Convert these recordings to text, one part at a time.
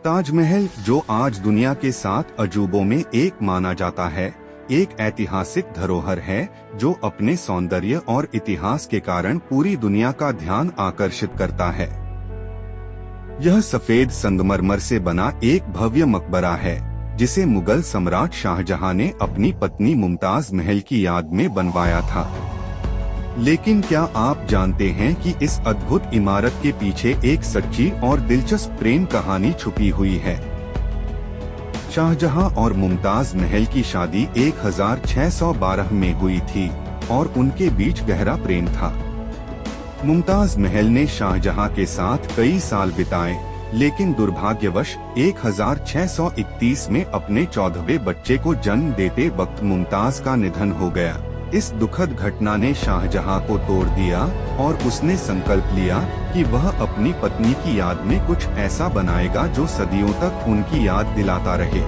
ताजमहल, जो आज दुनिया के 7 अजूबों में एक माना जाता है, एक ऐतिहासिक धरोहर है जो अपने सौंदर्य और इतिहास के कारण पूरी दुनिया का ध्यान आकर्षित करता है। यह सफेद संगमरमर से बना एक भव्य मकबरा है जिसे मुगल सम्राट शाहजहां ने अपनी पत्नी मुमताज महल की याद में बनवाया था। लेकिन क्या आप जानते हैं कि इस अद्भुत इमारत के पीछे एक सच्ची और दिलचस्प प्रेम कहानी छुपी हुई है। शाहजहां और मुमताज महल की शादी 1612 में हुई थी और उनके बीच गहरा प्रेम था। मुमताज महल ने शाहजहां के साथ कई साल बिताए, लेकिन दुर्भाग्यवश 1631 में अपने 14वें बच्चे को जन्म देते वक्त मुमताज का निधन हो गया। इस दुखद घटना ने शाहजहां को तोड़ दिया और उसने संकल्प लिया कि वह अपनी पत्नी की याद में कुछ ऐसा बनाएगा जो सदियों तक उनकी याद दिलाता रहे।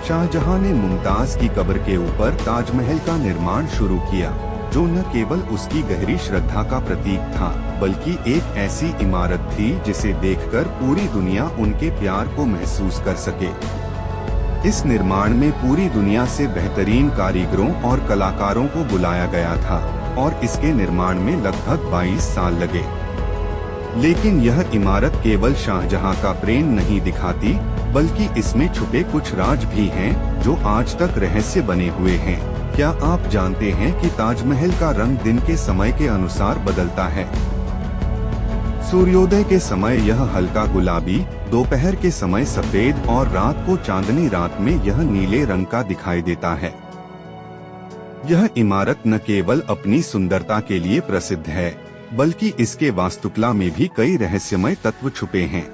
शाहजहां ने मुमताज की कब्र के ऊपर ताजमहल का निर्माण शुरू किया, जो न केवल उसकी गहरी श्रद्धा का प्रतीक था, बल्कि एक ऐसी इमारत थी जिसे देखकर पूरी दुनिया उनके प्यार को महसूस कर सके। इस निर्माण में पूरी दुनिया से बेहतरीन कारीगरों और कलाकारों को बुलाया गया था और इसके निर्माण में लगभग 22 साल लगे। लेकिन यह इमारत केवल शाहजहां का प्रेम नहीं दिखाती, बल्कि इसमें छुपे कुछ राज भी हैं जो आज तक रहस्य बने हुए हैं। क्या आप जानते हैं कि ताजमहल का रंग दिन के समय के अनुसार बदलता है? सूर्योदय के समय यह हल्का गुलाबी, दोपहर के समय सफेद और रात को चांदनी रात में यह नीले रंग का दिखाई देता है। यह इमारत न केवल अपनी सुंदरता के लिए प्रसिद्ध है, बल्कि इसके वास्तुकला में भी कई रहस्यमय तत्व छुपे हैं।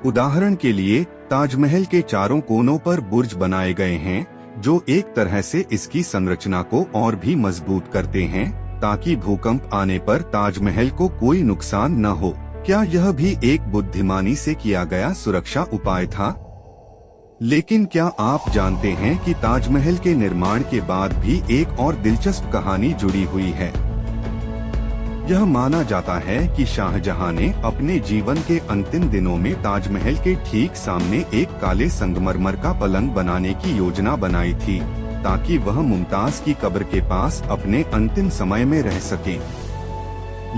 उदाहरण के लिए, ताजमहल के चारों कोनों पर बुर्ज बनाए गए हैं, जो एक तरह से इसकी संरचना को और भी मजबूत करते हैं, ताकि भूकंप आने पर ताजमहल को कोई नुकसान न हो। क्या यह भी एक बुद्धिमानी से किया गया सुरक्षा उपाय था? लेकिन क्या आप जानते हैं कि ताजमहल के निर्माण के बाद भी एक और दिलचस्प कहानी जुड़ी हुई है? यह माना जाता है कि शाहजहां ने अपने जीवन के अंतिम दिनों में ताजमहल के ठीक सामने एक काले संगमरमर का पलंग बनाने की योजना बनाई थी, ताकि वह मुमताज की कब्र के पास अपने अंतिम समय में रह सके।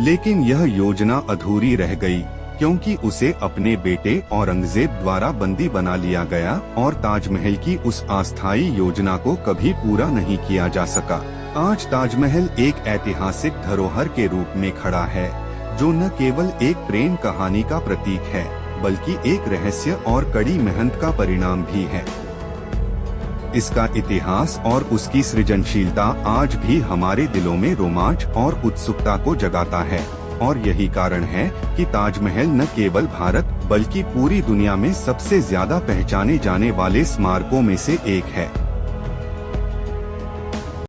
लेकिन यह योजना अधूरी रह गई, क्योंकि उसे अपने बेटे औरंगजेब द्वारा बंदी बना लिया गया और ताजमहल की उस अस्थायी योजना को कभी पूरा नहीं किया जा सका। आज ताजमहल एक ऐतिहासिक धरोहर के रूप में खड़ा है, जो न केवल एक प्रेम कहानी का प्रतीक है, बल्कि एक रहस्य और कड़ी मेहनत का परिणाम भी है। इसका इतिहास और उसकी सृजनशीलता आज भी हमारे दिलों में रोमांच और उत्सुकता को जगाता है, और यही कारण है कि ताजमहल न केवल भारत बल्कि पूरी दुनिया में सबसे ज्यादा पहचाने जाने वाले स्मारकों में से एक है।